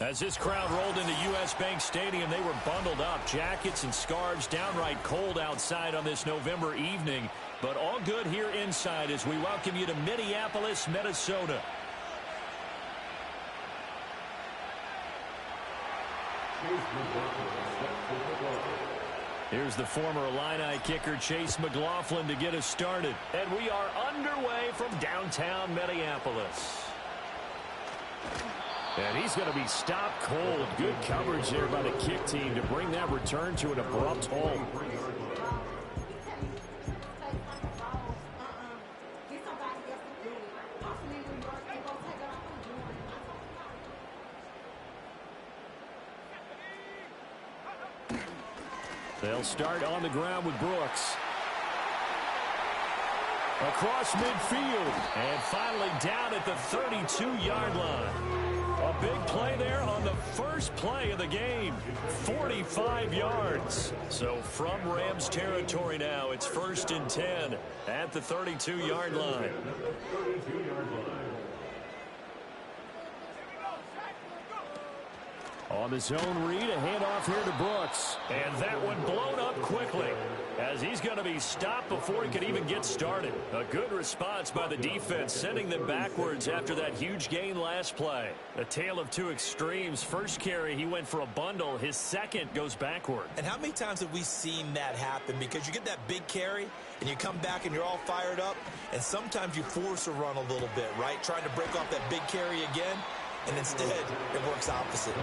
As this crowd rolled into U.S. Bank Stadium, they were bundled up, jackets and scarves, downright cold outside on this November evening. But all good here inside as we welcome you to Minneapolis, Minnesota. Here's the former Illini kicker, Chase McLaughlin, to get us started. And we are underway from downtown Minneapolis. And he's going to be stopped cold. Good coverage there by the kick team to bring that return to an abrupt halt. They'll start on the ground with Brooks. Across midfield. And finally down at the 32-yard line. A big play there on the first play of the game. 45 yards. So from Rams territory now, it's 1st and 10 at the 32-yard line. On the zone read, a handoff here to Brooks. And that one blown up quickly as he's going to be stopped before he can even get started. A good response by the defense, sending them backwards after that huge gain last play. A tale of two extremes. First carry, he went for a bundle. His second goes backward. And how many times have we seen that happen? Because you get that big carry, and you come back and you're all fired up, and sometimes you force a run a little bit, right? Trying to break off that big carry again. And instead, it works opposite.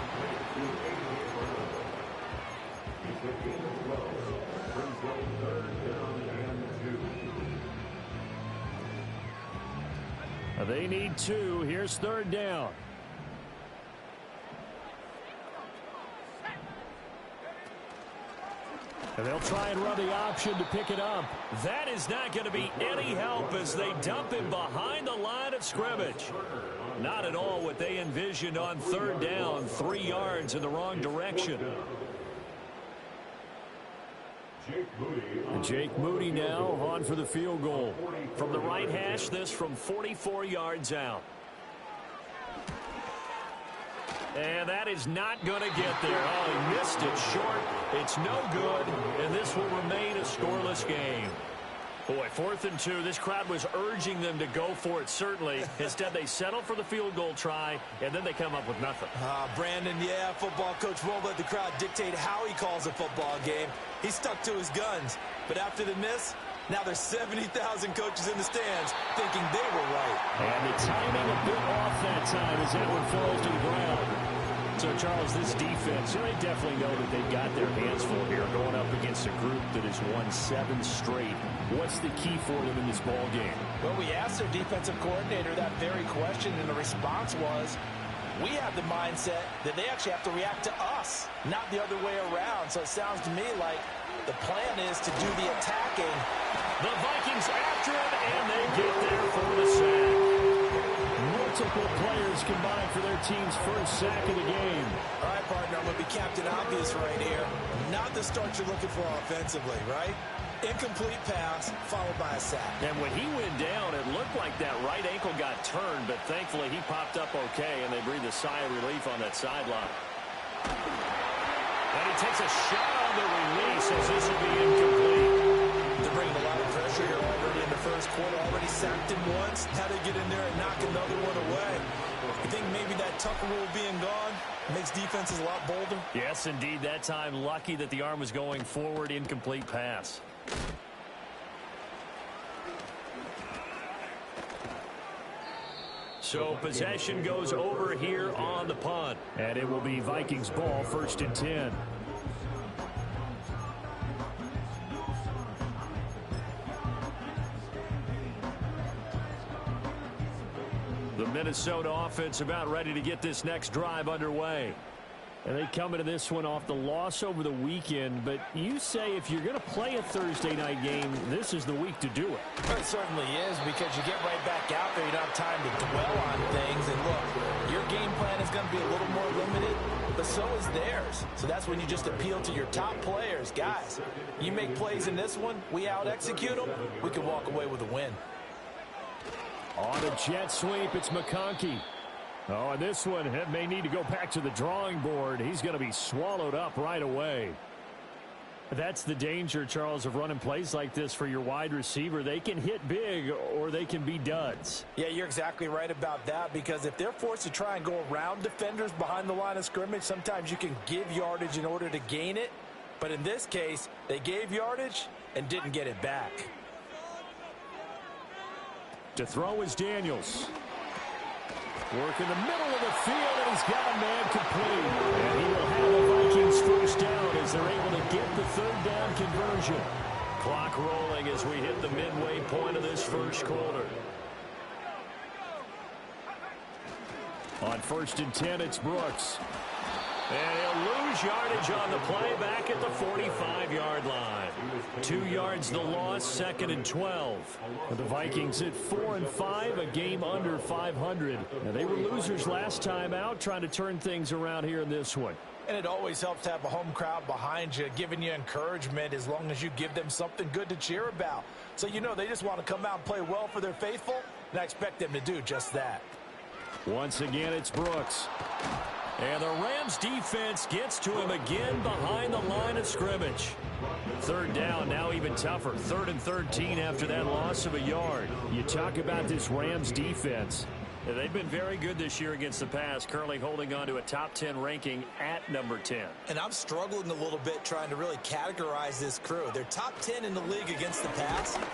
They need 2. Here's 3rd down. And they'll try and run the option to pick it up. That is not going to be any help as they dump him behind the line of scrimmage. Not at all what they envisioned on 3rd down. 3 yards in the wrong direction. Jake Moody now on for the field goal. From the right hash, this from 44 yards out. And that is not going to get there. Oh, he missed it short. It's no good, and this will remain a scoreless game. Boy, 4th and 2. This crowd was urging them to go for it, certainly. Instead, they settle for the field goal try, and then they come up with nothing. Brandon, yeah, football coach won't let the crowd dictate how he calls a football game. He stuck to his guns. But after the miss, now there's 70,000 coaches in the stands thinking they were right. And the timing a bit off that time as that one falls to the ground. So, Charles, this defense, they definitely know that they've got their hands full here going up against a group that has won 7 straight. What's the key for them in this ball game? Well, we asked their defensive coordinator that very question, and the response was, we have the mindset that they actually have to react to us, not the other way around. So it sounds to me like the plan is to do the attacking. The Vikings after him, and they get there for the sack. Multiple players combined for their team's first sack of the game. All right, partner, I'm going to be Captain Obvious right here. Not the start you're looking for offensively, right? Incomplete pass, followed by a sack. And when he went down, it looked like that right ankle got turned, but thankfully he popped up okay, and they breathed a sigh of relief on that sideline. And he takes a shot on the release as this will be incomplete. They're bringing a lot of pressure here already in the first quarter. Already sacked him once. Had to get in there and knock another one away. You think maybe that Tucker rule being gone makes defenses a lot bolder? Yes, indeed. That time, lucky that the arm was going forward. Incomplete pass. So possession goes over here on the punt. And it will be Vikings ball, 1st and 10. The Minnesota offense about ready to get this next drive underway. And they come into this one off the loss over the weekend. But you say if you're going to play a Thursday night game, this is the week to do it. Well, it certainly is, because you get right back out there. You don't have time to dwell on things. And look, your game plan is going to be a little more limited, but so is theirs. So that's when you just appeal to your top players. Guys, you make plays in this one, we out-execute them, we can walk away with a win. On a jet sweep, it's McConkey. Oh, and this one may need to go back to the drawing board. He's going to be swallowed up right away. That's the danger, Charles, of running plays like this for your wide receiver. They can hit big or they can be duds. Yeah, you're exactly right about that, because if they're forced to try and go around defenders behind the line of scrimmage, sometimes you can give yardage in order to gain it. But in this case, they gave yardage and didn't get it back. To throw is Daniels. Work in the middle of the field, and he's got a man complete. And he will have the Vikings first down as they're able to get the third down conversion. Clock rolling as we hit the midway point of this first quarter. On 1st and 10, it's Brooks. And he'll lose yardage on the play back at the 45-yard line. 2 yards the loss, 2nd and 12. The Vikings at 4-5, a game under 500. Now, they were losers last time out, trying to turn things around here in this one. And it always helps to have a home crowd behind you, giving you encouragement as long as you give them something good to cheer about. So you know they just want to come out and play well for their faithful, and I expect them to do just that. Once again, it's Brooks. And the Rams defense gets to him again behind the line of scrimmage. Third down, now even tougher. 3rd and 13 after that loss of a yard. You talk about this Rams defense. They've been very good this year against the pass, currently holding on to a top 10 ranking at number 10. And I'm struggling a little bit trying to really categorize this crew. They're top 10 in the league against the pass. And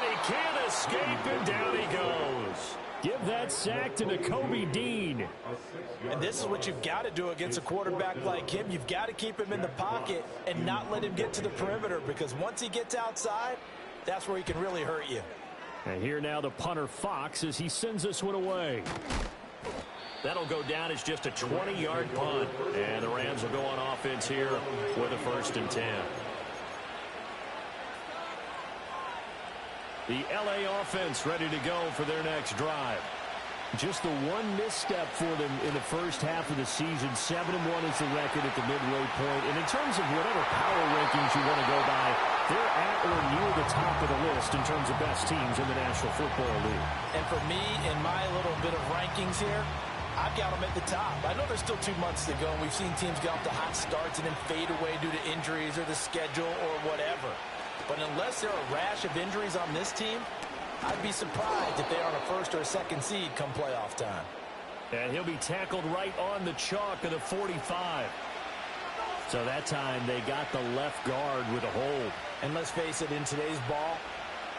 he can't escape, and down he goes. Give that sack to Nakobe Dean. And this is what you've got to do against a quarterback like him. You've got to keep him in the pocket and not let him get to the perimeter, because once he gets outside, that's where he can really hurt you. And here now the punter Fox as he sends this one away. That'll go down as just a 20-yard punt. And the Rams will go on offense here with a 1st and 10. The L.A. offense ready to go for their next drive. Just the one misstep for them in the first half of the season. 7-1 is the record at the midway point. And in terms of whatever power rankings you want to go by, they're at or near the top of the list in terms of best teams in the National Football League. And for me, in my little bit of rankings here, I've got them at the top. I know there's still 2 months to go, and we've seen teams get off to hot starts and then fade away due to injuries or the schedule or whatever. But unless there are a rash of injuries on this team, I'd be surprised if they're on a 1st or a 2nd seed come playoff time. And he'll be tackled right on the chalk of the 45. So that time they got the left guard with a hold. And let's face it, in today's ball,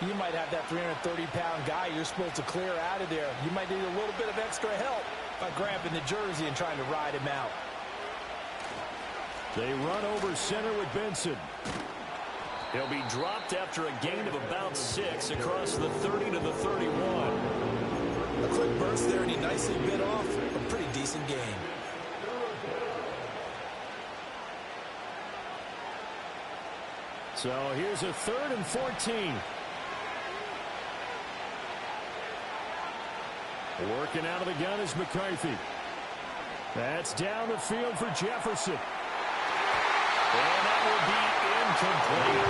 you might have that 330-pound guy you're supposed to clear out of there. You might need a little bit of extra help by grabbing the jersey and trying to ride him out. They run over center with Benson. He'll be dropped after a gain of about 6 across the 30 to the 31. A quick burst there, and he nicely bit off a pretty decent gain. So here's a 3rd and 14. Working out of the gun is McCarthy. That's down the field for Jefferson. And that will be incomplete.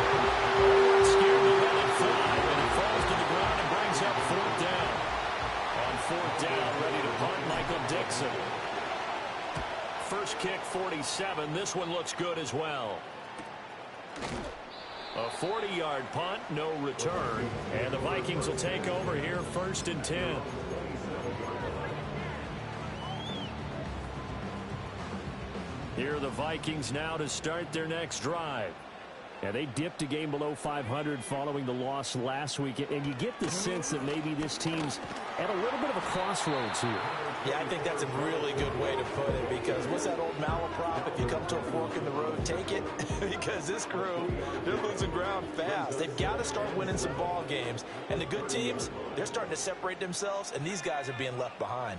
Scared to let it fly, and it falls to the ground and brings up 4th down. On 4th down, ready to punt, Michael Dixon. First kick, 47. This one looks good as well. A 40-yard punt, no return. And the Vikings will take over here, 1st and 10. Here are the Vikings now to start their next drive. And they dipped a game below 500 following the loss last week. And you get the sense that maybe this team's at a little bit of a crossroads here. Yeah, I think that's a really good way to put it, because what's that old malaprop? If you come to a fork in the road, take it. Because this crew, they're losing ground fast. They've got to start winning some ball games. And the good teams, they're starting to separate themselves, and these guys are being left behind.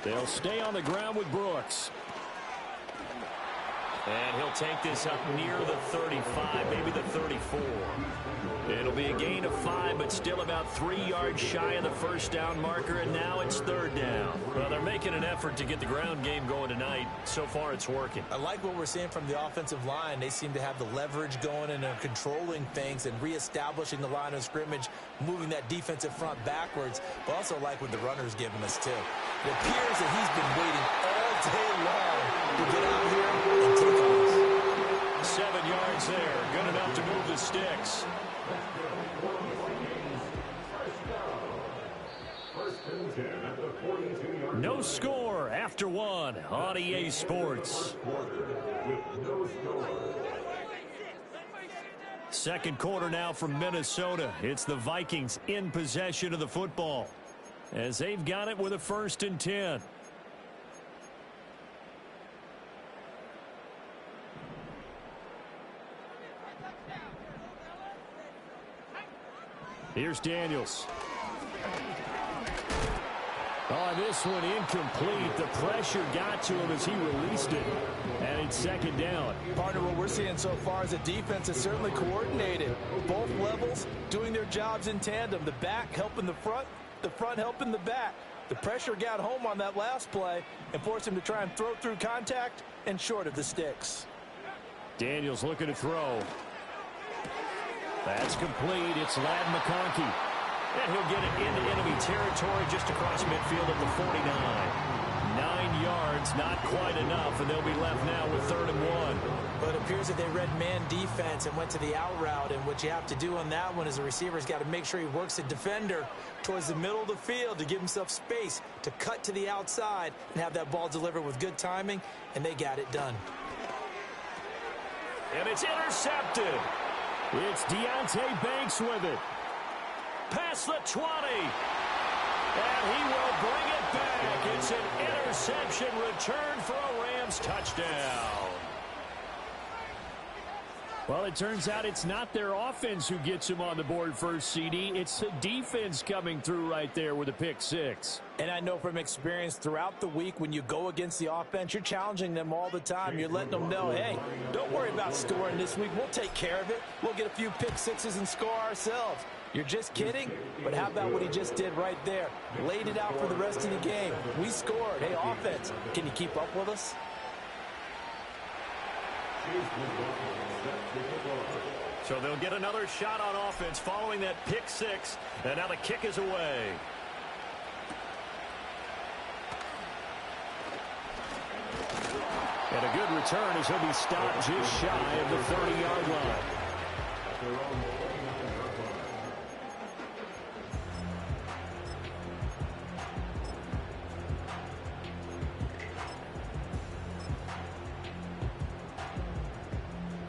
They'll stay on the ground with Brooks. And he'll take this up near the 35, maybe the 34. It'll be a gain of 5, but still about 3 yards shy of the first down marker, and now it's third down. Well, they're making an effort to get the ground game going tonight. So far, it's working. I like what we're seeing from the offensive line. They seem to have the leverage going and are controlling things and reestablishing the line of scrimmage, moving that defensive front backwards, but also like what the runner's giving us, too. It appears that he's been waiting all day long to get out here and take off. 7 yards there. Good enough to move the sticks. No score after 1 on EA Sports. Second quarter now from Minnesota. It's the Vikings in possession of the football as they've got it with a 1st and 10. Here's Daniels. Oh, this one incomplete. The pressure got to him as he released it. And it's 2nd down. Partner, what we're seeing so far is the defense is certainly coordinated. Both levels doing their jobs in tandem. The back helping the front helping the back. The pressure got home on that last play and forced him to try and throw through contact and short of the sticks. Daniels looking to throw. That's complete. It's Ladd McConkey. And he'll get it into enemy territory just across midfield at the 49. 9 yards, not quite enough, and they'll be left now with 3rd and 1. But it appears that they read man defense and went to the out route, and what you have to do on that one is the receiver's got to make sure he works the defender towards the middle of the field to give himself space to cut to the outside and have that ball delivered with good timing, and they got it done. And it's intercepted. It's Deonte Banks with it. Past the 20. And he will bring it back. It's an interception return for a Rams touchdown. Well, it turns out it's not their offense who gets him on the board first, CD. It's the defense coming through right there with a pick 6. And I know from experience throughout the week when you go against the offense, you're challenging them all the time. You're letting them know, hey, don't worry about scoring this week. We'll take care of it. We'll get a few pick 6s and score ourselves. You're just kidding? But how about what he just did right there? Laid it out for the rest of the game. We scored. Hey, offense, can you keep up with us? So they'll get another shot on offense following that pick 6. And now the kick is away. And a good return as he'll be stopped just shy of the 30-yard line.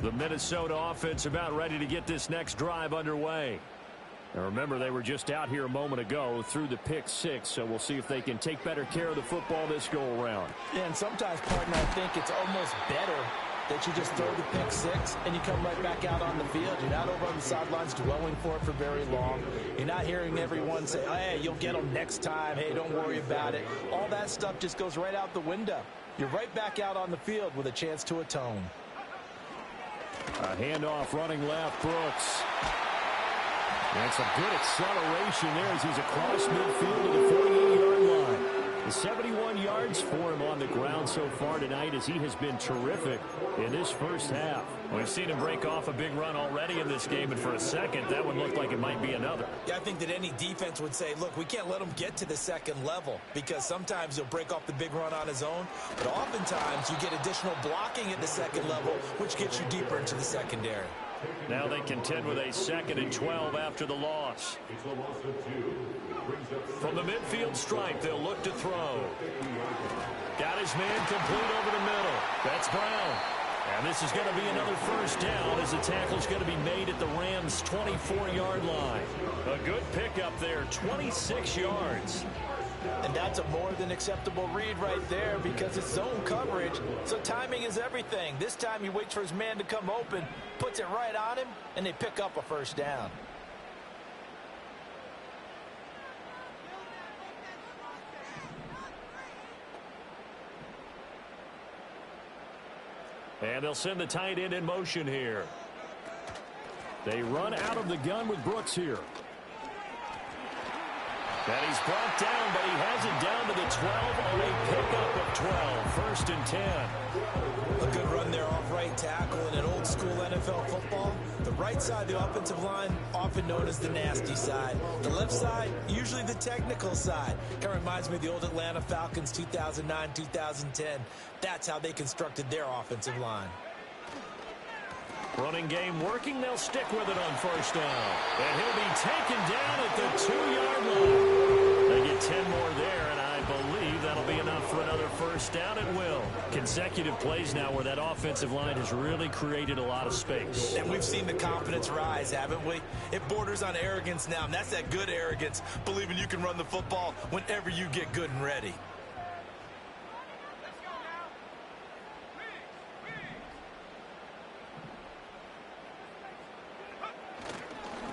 The Minnesota offense about ready to get this next drive underway. And remember, they were just out here a moment ago through the pick 6, so we'll see if they can take better care of the football this go-around. Yeah, and sometimes, partner, I think it's almost better that you just throw the pick 6 and you come right back out on the field. You're not over on the sidelines dwelling for it for very long. You're not hearing everyone say, hey, you'll get them next time. Hey, don't worry about it. All that stuff just goes right out the window. You're right back out on the field with a chance to atone. A handoff running left, Brooks. That's a good acceleration there as he's across midfield to the 48-yard line. The 71 yards for him on the ground so far tonight as he has been terrific in this first half. We've seen him break off a big run already in this game, and for a second, that one looked like it might be another. Yeah, I think that any defense would say, look, we can't let him get to the second level because sometimes he'll break off the big run on his own, but oftentimes you get additional blocking at the second level, which gets you deeper into the secondary. Now they contend with a 2nd and 12 after the loss. From the midfield stripe, they'll look to throw. Got his man complete over the middle. That's Brown. And this is going to be another first down as the tackle's going to be made at the Rams' 24-yard line. A good pickup there, 26 yards. And that's a more than acceptable read right there because it's zone coverage, so timing is everything. This time he waits for his man to come open, puts it right on him, and they pick up a first down. And they'll send the tight end in motion here. They run out of the gun with Brooks here. And he's brought down, but he has it down to the 12 on a pickup of 12. First and 10. A good run there off right tackle in an old school NFL football. The right side of the offensive line, often known as the nasty side. The left side, usually the technical side. Kind of reminds me of the old Atlanta Falcons 2009-2010. That's how they constructed their offensive line. Running game working. They'll stick with it on first down. And he'll be taken down at the 2-yard line. They get 10 more there, and I believe that'll be enough for another first down. It will. Consecutive plays now where that offensive line has really created a lot of space. And we've seen the confidence rise, haven't we? It borders on arrogance now, and that's that good arrogance, believing you can run the football whenever you get good and ready.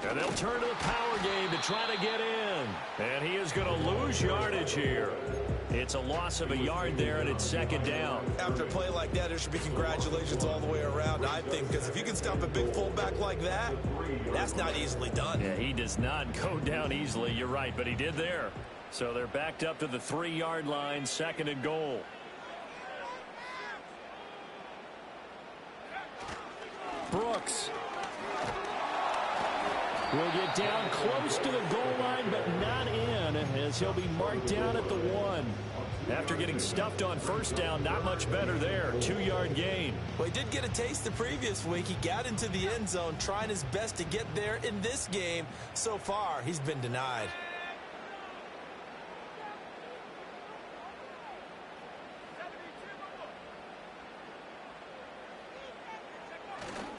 And they'll turn to the power game to try to get in. And he is going to lose yardage here. It's a loss of a yard there, and it's second down. After a play like that, there should be congratulations all the way around, I think, because if you can stop a big fullback like that, that's not easily done. Yeah, he does not go down easily. You're right, but he did there. So they're backed up to the 3-yard line, second and goal. Brooks will get down close to the goal line, but not in, as he'll be marked down at the 1. After getting stuffed on first down, not much better there. 2-yard gain. Well, he did get a taste the previous week. He got into the end zone, trying his best to get there in this game. So far, he's been denied.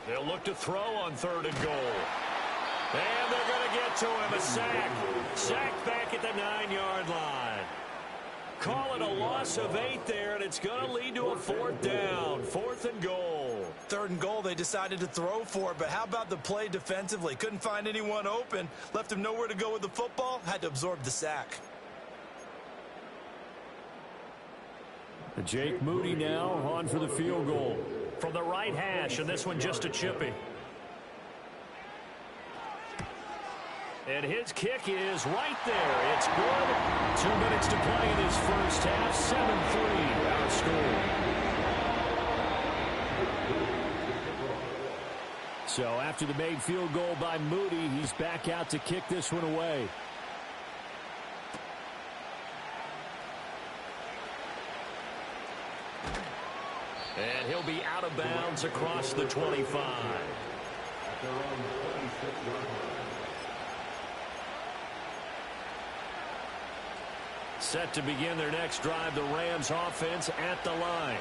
They'll look to throw on third and goal. And they're going to get to him, a sack. Sack back at the 9-yard line. Call it a loss of 8 there, and it's going to lead to a fourth down. Fourth and goal. Third and goal, they decided to throw for it, but how about the play defensively? Couldn't find anyone open, left him nowhere to go with the football, had to absorb the sack. Jake Moody now on for the field goal. From the right hash, and this one just a chippy. And his kick is right there. It's good. 2 minutes to play in his first half. 7-3 our score. So after the made field goal by Moody, he's back out to kick this one away. And he'll be out of bounds across the 25. Set to begin their next drive, the Rams offense at the line.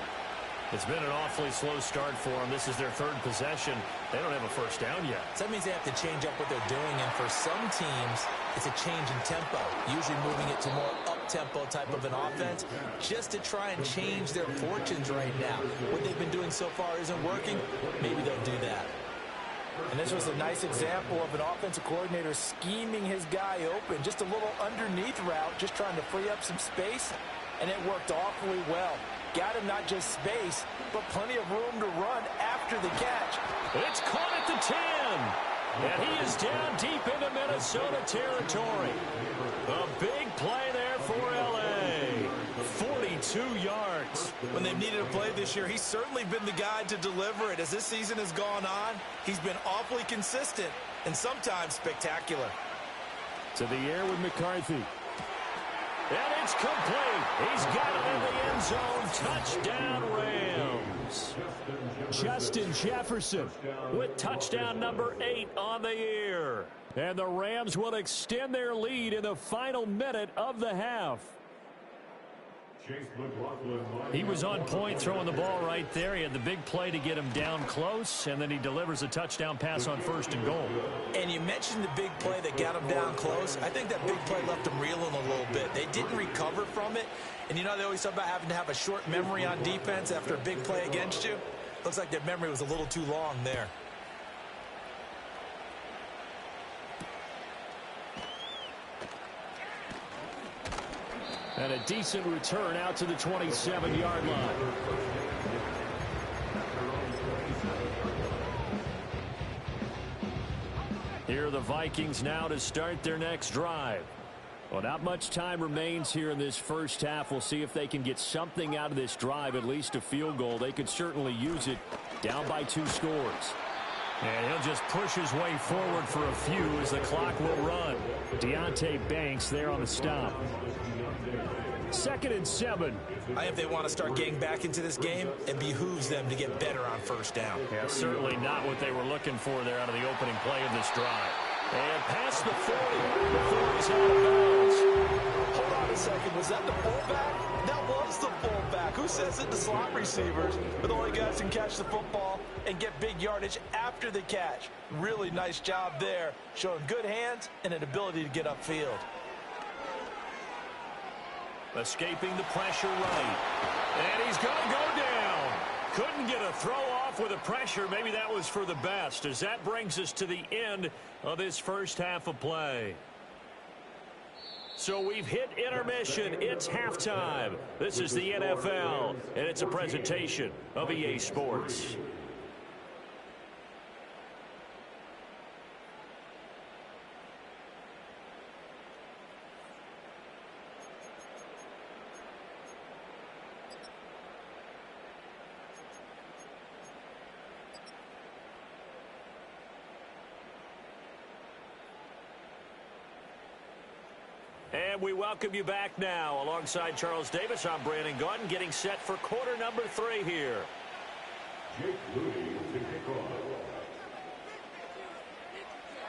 It's been an awfully slow start for them. This is their third possession. They don't have a first down yet. So that means they have to change up what they're doing, and for some teams, it's a change in tempo, usually moving it to more up-tempo type of an offense, just to try and change their fortunes right now. What they've been doing so far isn't working. Maybe they'll do that. And this was a nice example of an offensive coordinator scheming his guy open. Just a little underneath route, just trying to free up some space, and it worked awfully well. Got him not just space, but plenty of room to run after the catch. It's caught at the 10. And he is down deep into Minnesota territory. A big play there for L.A. 42 yards. When they've needed a play this year, he's certainly been the guy to deliver it. As this season has gone on, he's been awfully consistent and sometimes spectacular. To the air with McCarthy. And it's complete. He's got it in the end zone. Touchdown, Rams. Justin Jefferson with touchdown number 8 on the year. And the Rams will extend their lead in the final minute of the half. He was on point throwing the ball right there. He had the big play to get him down close, and then he delivers a touchdown pass on first and goal. And you mentioned the big play that got him down close. I think that big play left him reeling a little bit. They didn't recover from it. And you know they always talk about having to have a short memory on defense after a big play against you. Looks like their memory was a little too long there. And a decent return out to the 27-yard line. Here are the Vikings now to start their next drive. Well, not much time remains here in this first half. We'll see if they can get something out of this drive, at least a field goal. They could certainly use it, down by 2 scores. And he'll just push his way forward for a few as the clock will run. Deontay Banks there on the stop. 2nd and 7. I think if they want to start getting back into this game, it behooves them to get better on first down. Yeah, certainly not what they were looking for there out of the opening play of this drive. And past the 40 before he's out of bounds. Hold on a second. Was that the fullback? That was the fullback. Who says it? The slot receivers are the only guys who can catch the football and get big yardage after the catch. Really nice job there, showing good hands and an ability to get upfield. Escaping the pressure right. And he's going to go down. Couldn't get a throw off with the pressure. Maybe that was for the best, as that brings us to the end of this first half of play. So we've hit intermission. It's halftime. This is the NFL, and it's a presentation of EA Sports. And we welcome you back now. Alongside Charles Davis, I'm Brandon Gunn, getting set for quarter number 3 here.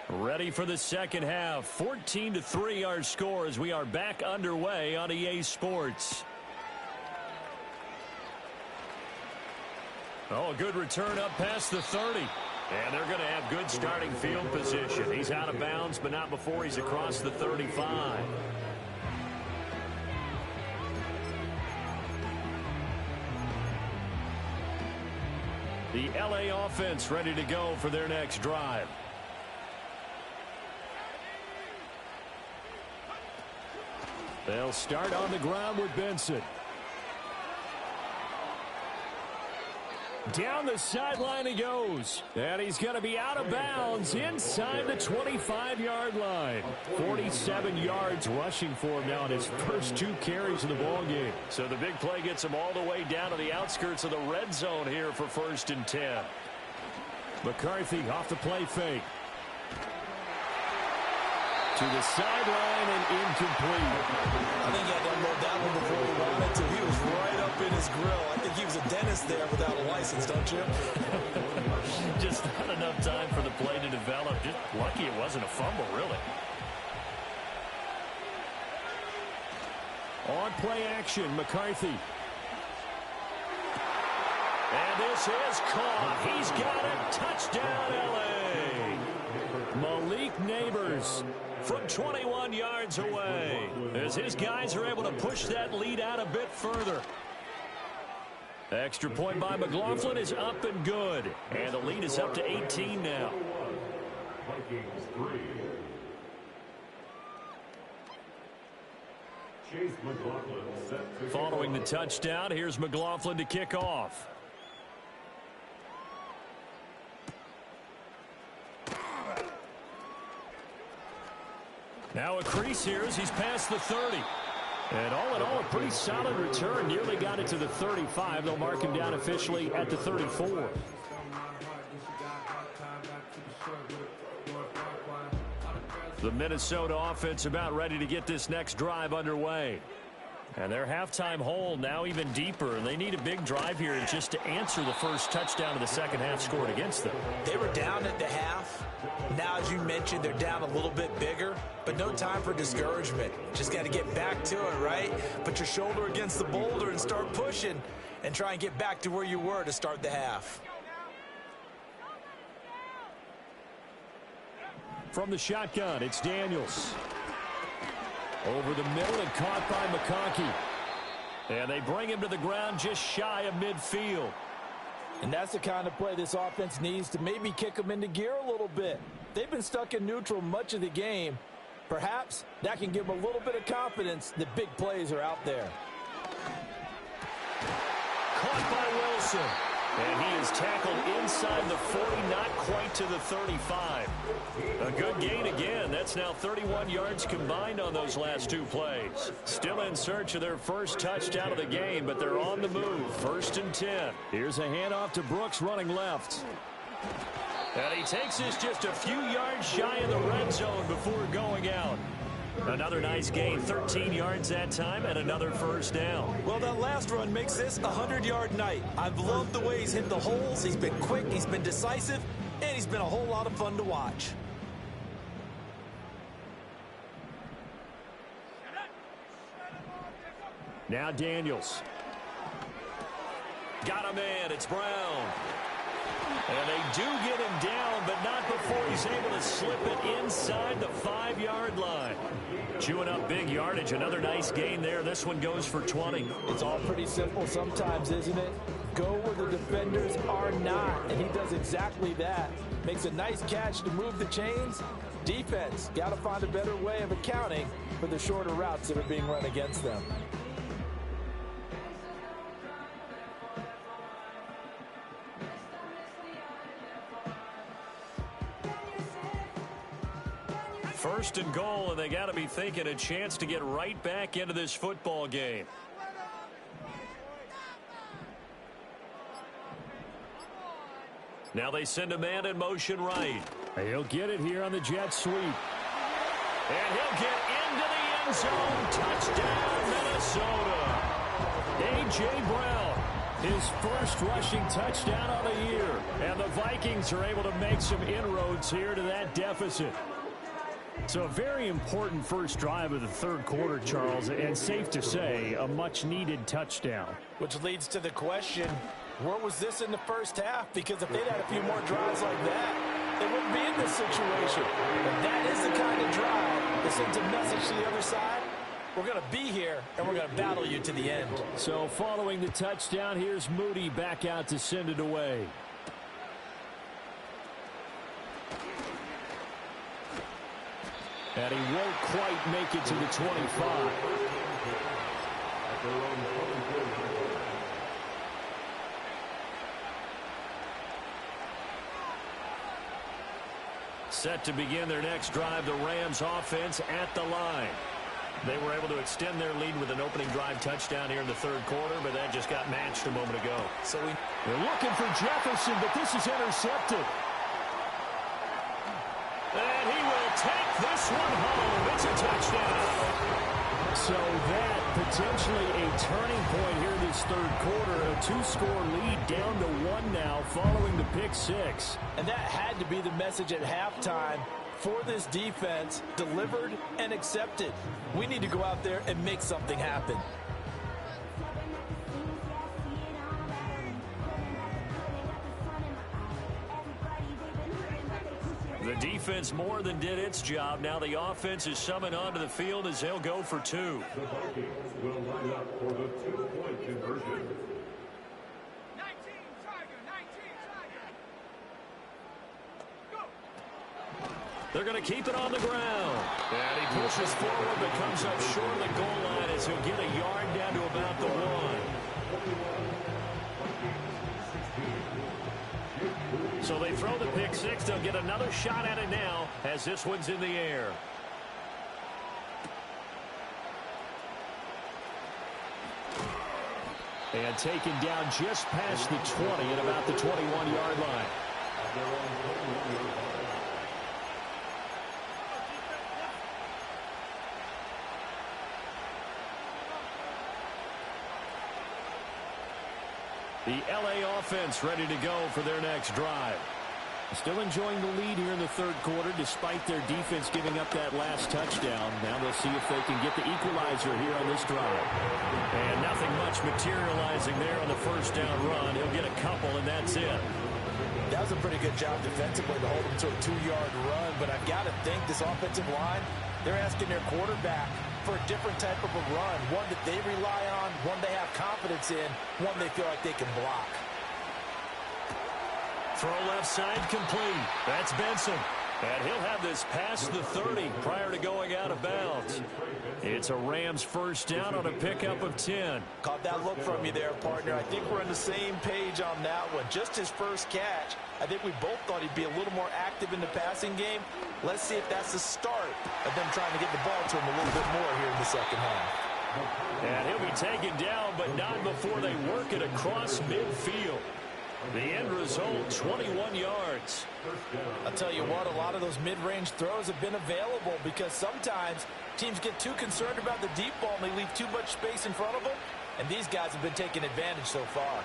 Ready for the second half. 14-3 our score as we are back underway on EA Sports. Oh, a good return up past the 30. And they're going to have good starting field position. He's out of bounds, but not before he's across the 35. The LA offense ready to go for their next drive. They'll start on the ground with Benson. Down the sideline he goes. And he's going to be out of bounds inside the 25-yard line. 47 yards rushing for him now in his first 2 carries of the ballgame. So the big play gets him all the way down to the outskirts of the red zone here for 1st and 10. McCarthy off the play fake. To the sideline and incomplete. I think he had to unload that one before he wanted to. He was right up in his grill. I think he was a dentist there without a license, don't you? Just not enough time for the play to develop. Just lucky it wasn't a fumble, really. On play action, McCarthy. And this is caught. He's got it. Touchdown, L.A. Malik Neighbors from 21 yards away, as his guys are able to push that lead out a bit further. Extra point by McLaughlin is up and good, and the lead is up to 18 now. Following the touchdown, here's McLaughlin to kick off. Now a crease here as he's past the 30. And all in all, a pretty solid return. Nearly got it to the 35. They'll mark him down officially at the 34. The Minnesota offense about ready to get this next drive underway. And their halftime hole now even deeper. And they need a big drive here just to answer the first touchdown of the second half scored against them. They were down at the half. Now, as you mentioned, they're down a little bit bigger, but no time for discouragement. Just got to get back to it, right? Put your shoulder against the boulder and start pushing and try and get back to where you were to start the half. From the shotgun, it's Daniels. Over the middle and caught by McConkey. And they bring him to the ground just shy of midfield. And that's the kind of play this offense needs to maybe kick them into gear a little bit. They've been stuck in neutral much of the game. Perhaps that can give them a little bit of confidence that big plays are out there. Caught by Wilson. And he is tackled inside the 40, not quite to the 35. A good gain again. That's now 31 yards combined on those last two plays. Still in search of their first touchdown of the game, but they're on the move. 1st and 10. Here's a handoff to Brooks running left. And he takes this just a few yards shy of the red zone before going out. Another nice gain, 13 yards that time, and another first down. Well, that last run makes this a 100-yard night. I've loved the way he's hit the holes. He's been quick, he's been decisive, and he's been a whole lot of fun to watch. Now Daniels. Got a man, it's Brown. And they do get him down, but not before he's able to slip it inside the 5-yard line. Chewing up big yardage. Another nice gain there. This one goes for 20. It's all pretty simple sometimes, isn't it? Go where the defenders are not, and he does exactly that. Makes a nice catch to move the chains. Defense, got to find a better way of accounting for the shorter routes that are being run against them. First and goal, and they got to be thinking a chance to get right back into this football game. Now they send a man in motion right. He'll get it here on the jet sweep. And he'll get into the end zone. Touchdown, Minnesota. A.J. Brown, his first rushing touchdown of the year. And the Vikings are able to make some inroads here to that deficit. So a very important first drive of the third quarter, Charles, and safe to say, a much-needed touchdown. Which leads to the question, where was this in the first half? Because if they'd had a few more drives like that, they wouldn't be in this situation. But that is the kind of drive that sends a message to the other side. We're going to be here, and we're going to battle you to the end. So following the touchdown, here's Moody back out to send it away. And he won't quite make it to the 25. Set to begin their next drive, the Rams offense at the line. They were able to extend their lead with an opening drive touchdown here in the third quarter, but that just got matched a moment ago. So they're looking for Jefferson, but this is intercepted. And he will take this one home. It's a touchdown. So that potentially a turning point here this third quarter. A 2-score lead down to 1 now following the pick six. And that had to be the message at halftime for this defense. Delivered and accepted. We need to go out there and make something happen. The defense more than did its job. Now the offense is summoned onto the field as they'll go for 2. The Vikings will line up for the 2-point conversion. 19 Tiger, 19 Tiger. Go. They're going to keep it on the ground. And he pushes forward but comes up short of the goal line as he'll get a yard down to about the 1. So they throw the pick six. They'll get another shot at it now as this one's in the air. And taken down just past the 20 at about the 21-yard line. The L.A. offense ready to go for their next drive. Still enjoying the lead here in the third quarter despite their defense giving up that last touchdown. Now they'll see if they can get the equalizer here on this drive. And nothing much materializing there on the first down run. He'll get a couple, and that's it. That was a pretty good job defensively to hold him to a 2-yard run, but I've got to think this offensive line, they're asking their quarterback for a different type of a run, one that they rely on, one they have confidence in, one they feel like they can block. Throw left side complete. That's Benson. And he'll have this past the 30 prior to going out of bounds. It's a Rams first down on a pickup of 10. Caught that look from you there, partner. I think we're on the same page on that one. Just his first catch. I think we both thought he'd be a little more active in the passing game. Let's see if that's the start of them trying to get the ball to him a little bit more here in the second half. And he'll be taken down, but not before they work it across midfield. The end result, 21 yards. I'll tell you what, a lot of those mid-range throws have been available because sometimes teams get too concerned about the deep ball and they leave too much space in front of them, and these guys have been taking advantage so far.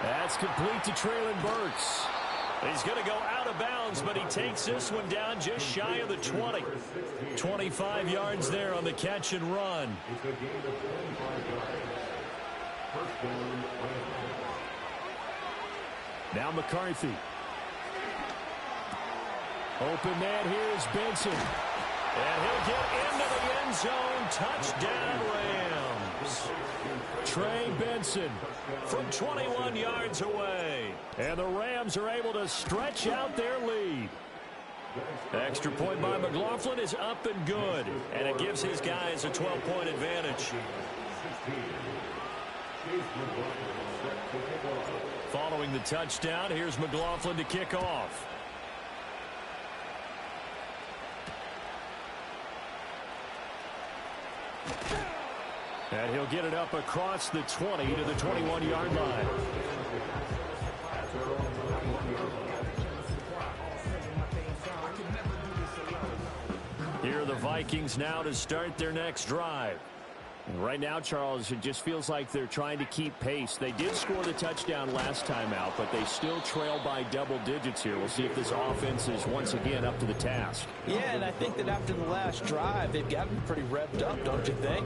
That's complete to Traylon Burks. He's going to go out of bounds, but he takes this one down just shy of the 20. 25 yards there on the catch and run. Now McCarthy. Open man, here's Benson. And he'll get into the end zone. Touchdown, Rams. Trey Benson from 21 yards away. And the Rams are able to stretch out their lead. Extra point by McLaughlin is up and good. And it gives his guys a 12-point advantage. Following the touchdown, here's McLaughlin to kick off. And he'll get it up across the 20 to the 21-yard line. Here are the Vikings now to start their next drive. And right now, Charles, it just feels like they're trying to keep pace. They did score the touchdown last time out, but they still trail by double digits here. We'll see if this offense is once again up to the task. Yeah, and I think that after the last drive, they've gotten pretty revved up, don't you think?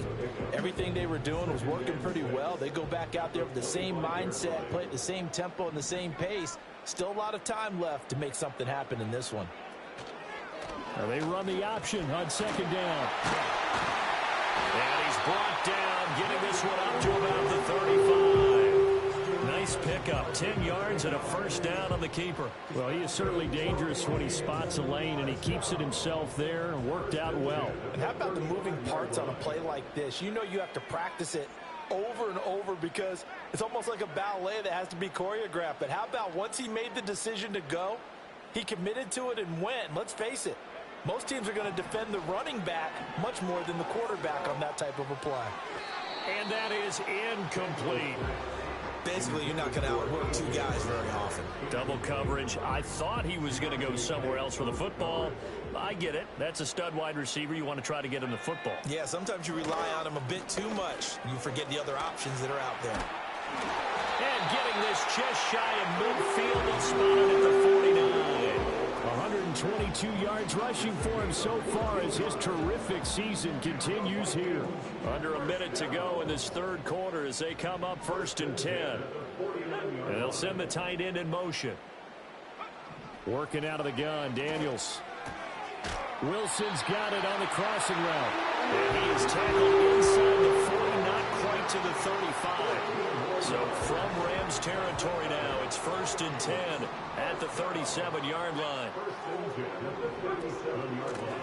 Everything they were doing was working pretty well. They go back out there with the same mindset, play at the same tempo and the same pace. Still a lot of time left to make something happen in this one. Now they run the option on second down. And he's brought down, getting this one up to about the 35. Nice pickup, 10 yards and a first down on the keeper. Well, he is certainly dangerous when he spots a lane, and he keeps it himself there and worked out well. And how about the moving parts on a play like this? You know you have to practice it over and over because it's almost like a ballet that has to be choreographed. But how about once he made the decision to go, he committed to it and went. Let's face it. Most teams are going to defend the running back much more than the quarterback on that type of a play. And that is incomplete. Basically, you're not going to outwork two guys very often. Double coverage. I thought he was going to go somewhere else for the football. I get it. That's a stud wide receiver. You want to try to get him the football. Yeah, sometimes you rely on him a bit too much. You forget the other options that are out there. And getting this just shy of midfield and spotted at the 49. 122 yards rushing for him so far as his terrific season continues here. Under a minute to go in this third quarter as they come up 1st and 10. And they'll send the tight end in motion. Working out of the gun, Daniels. Wilson's got it on the crossing route. And he is tackled inside the 40, not quite to the 35. So from Rams territory now, it's 1st and 10 at the 37-yard line.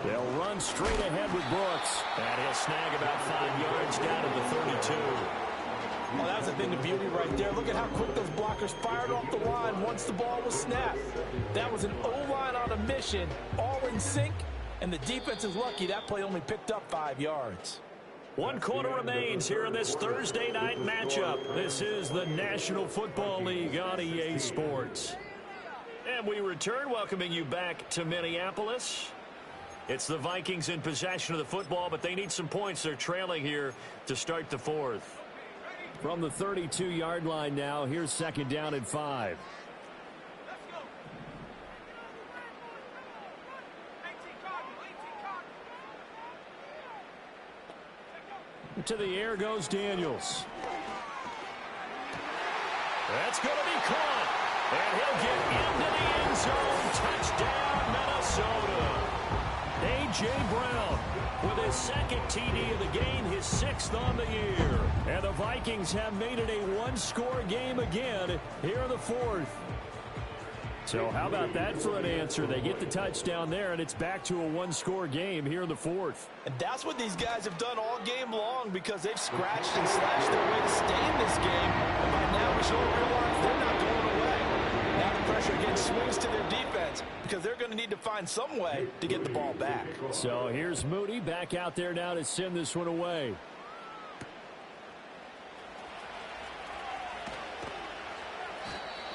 They'll run straight ahead with Brooks. And he'll snag about 5 yards down at the 32. Well, that's a thing of beauty right there. Look at how quick those blockers fired off the line once the ball was snapped. That was an O-line on a mission, all in sync, and the defense is lucky that play only picked up 5 yards. 1 quarter remains here in this Thursday night matchup. This is the National Football League on EA Sports. And we return, welcoming you back to Minneapolis. It's the Vikings in possession of the football, but they need some points. They're trailing here to start the fourth. From the 32-yard line now, here's 2nd down and 5. To the air goes Daniels. That's going to be caught. And he'll get into the end zone. Touchdown, Minnesota. A.J. Brown with his 2nd TD of the game, his 6th on the year. And the Vikings have made it a one-score game again here in the 4th. So how about that for an answer? They get the touchdown there, and it's back to a one-score game here in the fourth. And that's what these guys have done all game long because they've scratched and slashed their way to stay in this game. And by now we should realize they're not going away. Now the pressure again swings to their defense because they're going to need to find some way to get the ball back. So here's Moody back out there now to send this one away.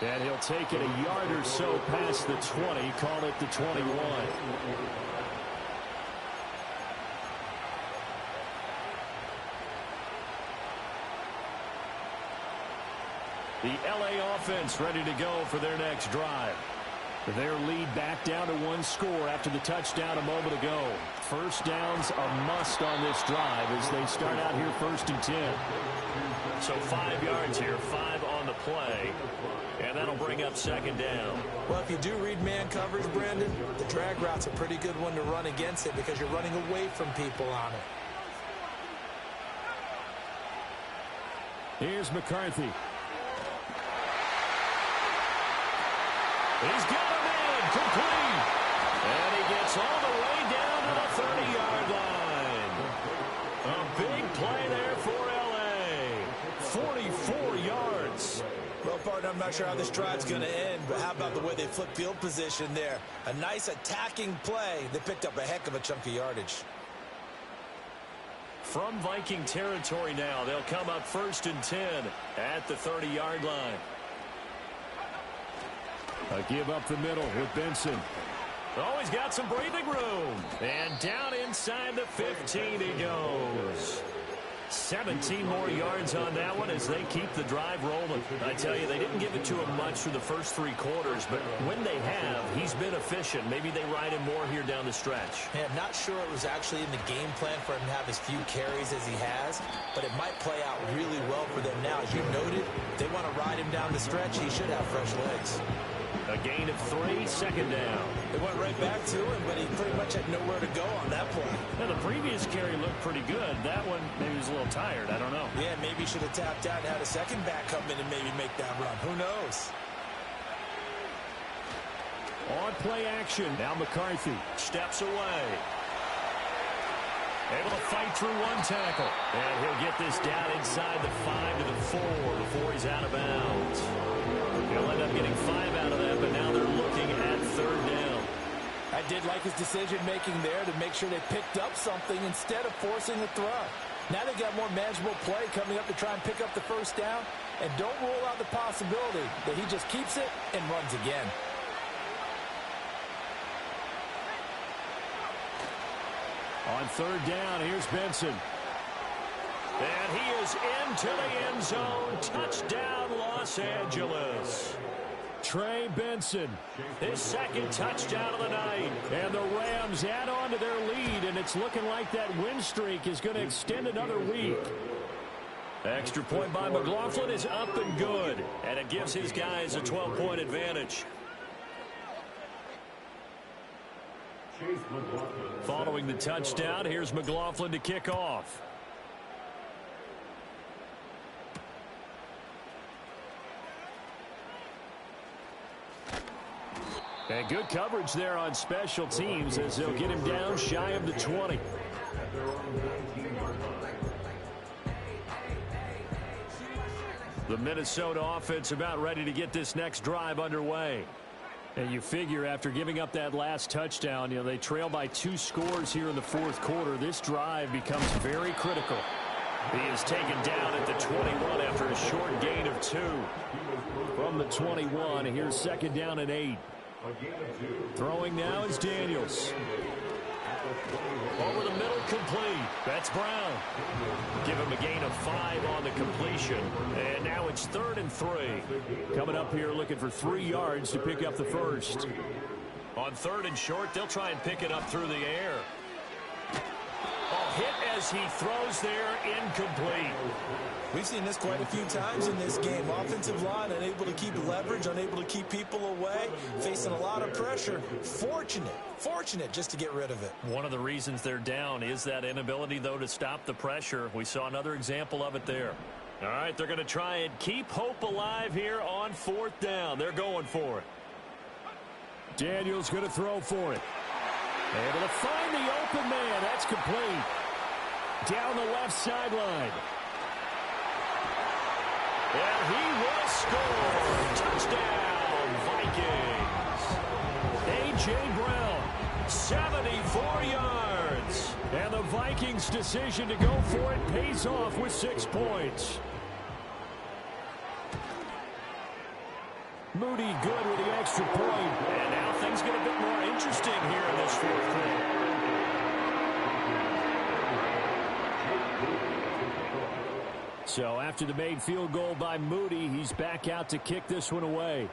And he'll take it a yard or so past the 20, call it the 21. The LA offense ready to go for their next drive. Their lead back down to one score after the touchdown a moment ago. First down's a must on this drive as they start out here 1st and 10. So 5 yards here, 5 on the play. And that'll bring up 2nd down. Well, if you do read man coverage, Brandon, the drag route's a pretty good one to run against it because you're running away from people on it. Here's McCarthy. He's got him in, complete. And he gets all the way down to the 30-yard line. A big play there for L.A. 44 yards. Well, partner, I'm not sure how this drive's going to end, but how about the way they flip field position there? A nice attacking play. They picked up a heck of a chunk of yardage. From Viking territory now, they'll come up 1st and 10 at the 30-yard line. A give up the middle with Benson. Oh, he's got some breathing room. And down inside the 15 he goes. 17 more yards on that one as they keep the drive rolling. I tell you, they didn't give it to him much through the first 3 quarters, but when they have, he's been efficient. Maybe they ride him more here down the stretch. Yeah, I'm not sure it was actually in the game plan for him to have as few carries as he has, but it might play out really well for them now. As you noted, if they want to ride him down the stretch, he should have fresh legs. A gain of 3, 2nd down. They went right back to him, but he pretty much had nowhere to go on that play. Now, the previous carry looked pretty good. That one, maybe he was a little tired. I don't know. Yeah, maybe he should have tapped out and had a second back come in and maybe make that run. Who knows? On play action. Now McCarthy steps away. Able to fight through one tackle. And he'll get this down inside the 5 to the 4 before he's out of bounds. He'll end up getting 5 out of that, but now they're looking at 3rd down. I did like his decision-making there to make sure they picked up something instead of forcing a throw. Now they've got more manageable play coming up to try and pick up the 1st down, and don't rule out the possibility that he just keeps it and runs again. On 3rd down, here's Benson. And he is into the end zone. Touchdown, Los Angeles. Trey Benson, his 2nd touchdown of the night. And the Rams add on to their lead, and it's looking like that win streak is going to extend another week. Extra point by McLaughlin is up and good, and it gives his guys a 12-point advantage. Following the touchdown, here's McLaughlin to kick off. And good coverage there on special teams as they'll get him down shy of the 20. The Minnesota offense about ready to get this next drive underway. And you figure after giving up that last touchdown, they trail by 2 scores here in the 4th quarter. This drive becomes very critical. He is taken down at the 21 after a short gain of 2. From the 21, here's 2nd down and 8. Throwing now is Daniels. Over the middle, complete. That's Brown. Give him a gain of 5 on the completion. And now it's 3rd and 3. Coming up here looking for 3 yards to pick up the 1st. On 3rd and short, they'll try and pick it up through the air. Hit as he throws there, incomplete. We've seen this quite a few times in this game. Offensive line unable to keep leverage, unable to keep people away, facing a lot of pressure. Fortunate just to get rid of it. One of the reasons they're down is that inability, though, to stop the pressure. We saw another example of it there. All right, they're going to try and keep hope alive here on 4th down. They're going for it. Daniel's going to throw for it. Able to find the open man. That's complete. Down the left sideline. And he will score. Touchdown, Vikings. A.J. Brown, 74 yards. And the Vikings' decision to go for it pays off with 6 points. Moody good with the extra point. And now things get a bit more interesting here in this fourth quarter. So after the made field goal by Moody, he's back out to kick this one away.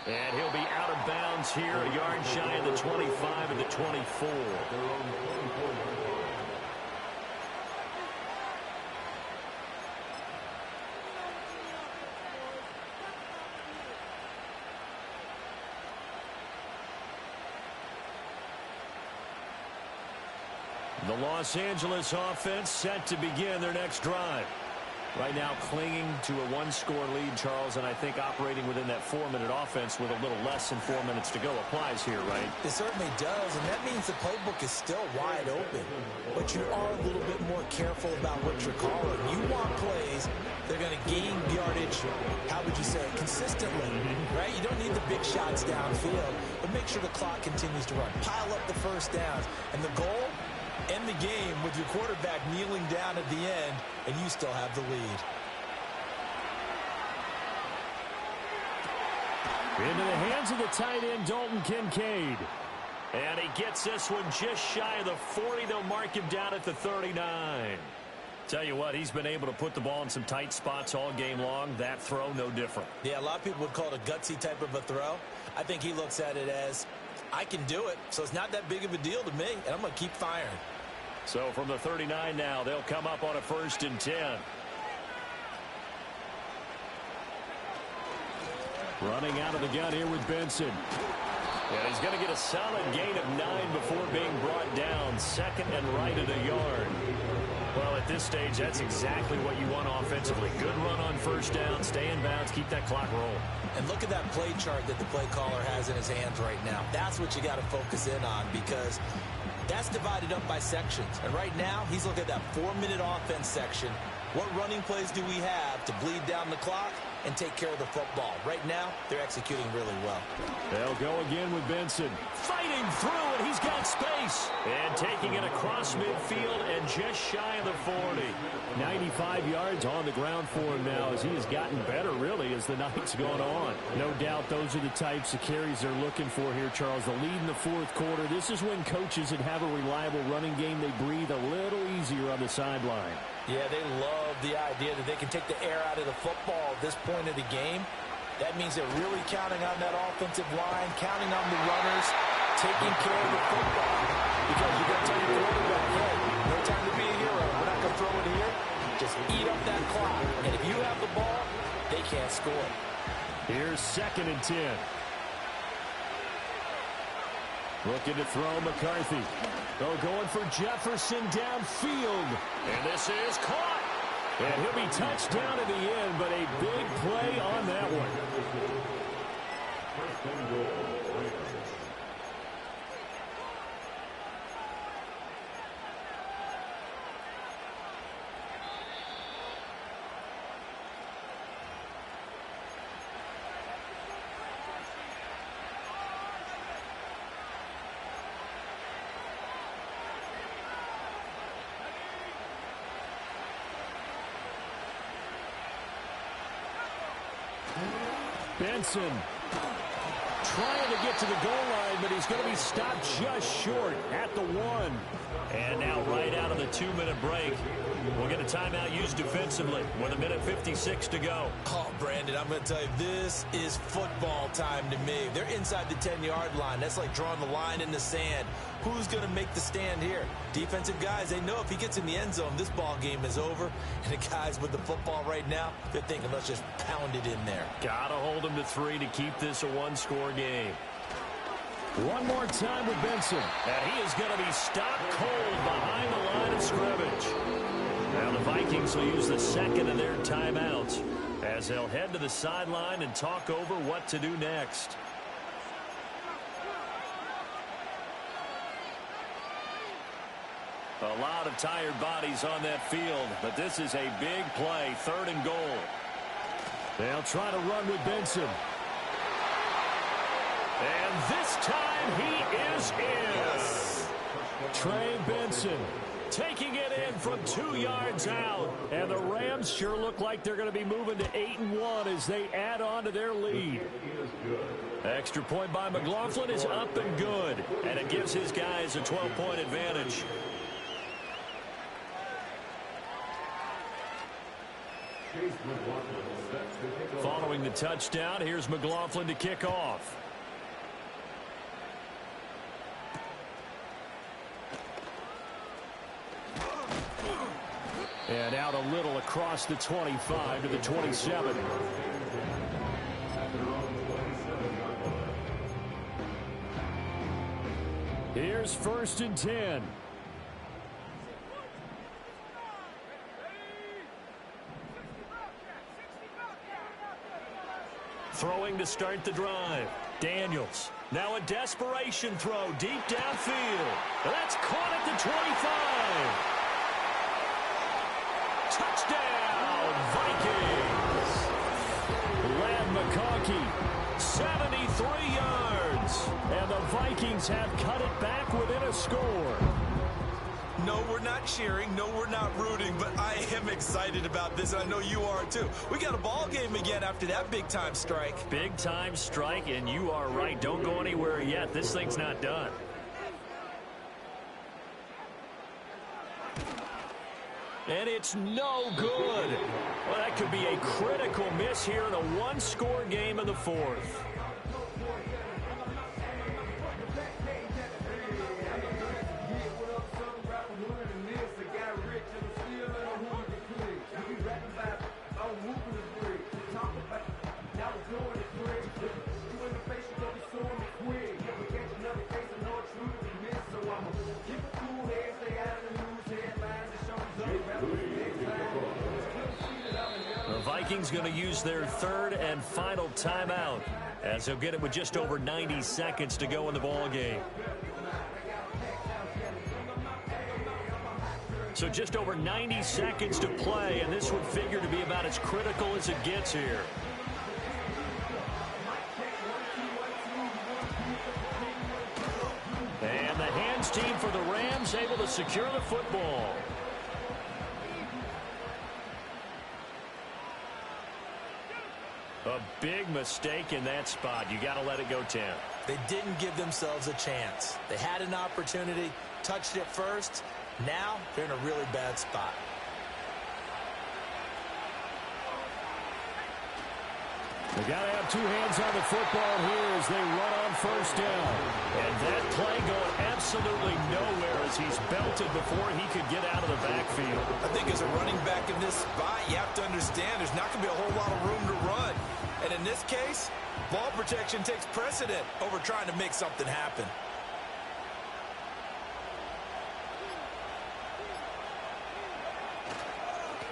And he'll be out of bounds here, a yard shy of the 25 and the 24. The Los Angeles offense set to begin their next drive. Right now clinging to a one-score lead, Charles, and I think operating within that 4-minute offense with a little less than 4 minutes to go applies here, right? It certainly does, and that means the playbook is still wide open. But you are a little bit more careful about what you're calling. You want plays that are going to gain yardage, how would you say, consistently, right? You don't need the big shots downfield, but make sure the clock continues to run. Pile up the first downs, and the goal? End the game with your quarterback kneeling down at the end, and you still have the lead. Into the hands of the tight end, Dalton Kincaid. And he gets this one just shy of the 40. They'll mark him down at the 39. Tell you what, he's been able to put the ball in some tight spots all game long. That throw, no different. Yeah, a lot of people would call it a gutsy type of a throw. I think he looks at it as, I can do it, so it's not that big of a deal to me, and I'm going to keep firing. So from the 39 now, they'll come up on a 1st and 10. Running out of the gun here with Benson. And he's going to get a solid gain of 9 before being brought down. 2nd and right at a yard. Well, at this stage, that's exactly what you want offensively. Good run on 1st down, stay in bounds, keep that clock rolling. And look at that play chart that the play caller has in his hands right now. That's what you got to focus in on, because that's divided up by sections. And right now, he's looking at that 4-minute offense section. What running plays do we have to bleed down the clock and take care of the football? Right now, they're executing really well. They'll go again with Benson. Fighting through, and he's got space. And taking it across midfield and just shy of the 40. 95 yards on the ground for him now as he has gotten better, really, as the night's gone on. No doubt those are the types of carries they're looking for here, Charles. The lead in the fourth quarter. This is when coaches that have a reliable running game, they breathe a little easier on the sideline. Yeah, they love the idea that they can take the air out of the football at this point of the game. That means they're really counting on that offensive line, counting on the runners, taking care of the football. Because you're going to tell your quarterback, hey, no time to be a hero. We're not going to throw it here. Just eat up that clock. And if you have the ball, they can't score. Here's 2nd and 10. Looking to throw McCarthy. Oh, going for Jefferson downfield. And this is caught. And he'll be touched down at the end, but a big play on that one. Benson trying to get to the goal line, but he's going to be stopped just short at the 1. And now right out of the 2-minute break, we'll get a timeout used defensively with 1:56 to go. Oh, Brandon, I'm going to tell you, this is football time to me. They're inside the 10-yard line. That's like drawing the line in the sand. Who's going to make the stand here? Defensive guys, they know if he gets in the end zone, this ball game is over. And the guys with the football right now, they're thinking, let's just pound it in there. Got to hold them to 3 to keep this a one-score game. One more time with Benson. And he is going to be stopped cold behind the line of scrimmage. Now the Vikings will use the second of their timeouts as they'll head to the sideline and talk over what to do next. A lot of tired bodies on that field, but this is a big play, 3rd and goal. They'll try to run with Benson. And this time he is in. Yes. Trey Benson taking it in from 2 yards out. And the Rams sure look like they're going to be moving to 8-1 as they add on to their lead. Extra point by McLaughlin is up and good. And it gives his guys a 12-point advantage. Following the touchdown, here's McLaughlin to kick off. And out a little across the 25 to the 27. Here's 1st and 10. Throwing to start the drive. Daniels. Now a desperation throw deep downfield. That's caught at the 25. Touchdown, Vikings. Lad McConkey, 73 yards. And the Vikings have cut it back within a score. No, we're not cheering. No, we're not rooting. But I am excited about this. I know you are, too. We got a ball game again after that big-time strike. Big-time strike, and you are right. Don't go anywhere yet. This thing's not done. And it's no good. Well, that could be a critical miss here in a one-score game in the 4th. Vikings going to use their 3rd and final timeout as they'll get it with just over 90 seconds to go in the ball game. So just over 90 seconds to play, and this would figure to be about as critical as it gets here. And the hands team for the Rams able to secure the football. A big mistake in that spot. You got to let it go, Tim. They didn't give themselves a chance. They had an opportunity, touched it first. Now they're in a really bad spot. They got to have 2 hands on the football here as they run on 1st down. And that play going absolutely nowhere as he's belted before he could get out of the backfield. I think as a running back in this spot, you have to understand there's not going to be a whole lot of room to run. And in this case, ball protection takes precedent over trying to make something happen.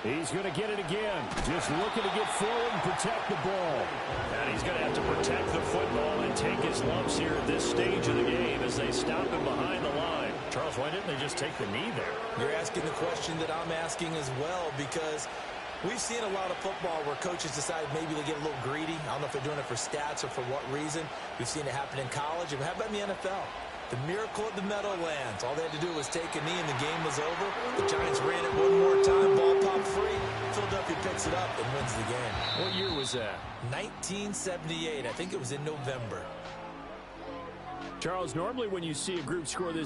He's going to get it again. Just looking to get forward and protect the ball. And he's going to have to protect the football and take his lumps here at this stage of the game as they stop him behind the line. Charles, why didn't they just take the knee there? You're asking the question that I'm asking as well, because we've seen a lot of football where coaches decide maybe they get a little greedy. I don't know if they're doing it for stats or for what reason. We've seen it happen in college. And how about in the NFL? The miracle of the Meadowlands. All they had to do was take a knee and the game was over. The Giants ran it one more time. Ball popped free. Philadelphia picks it up and wins the game. What year was that? 1978. I think it was in November. Charles, normally when you see a group score this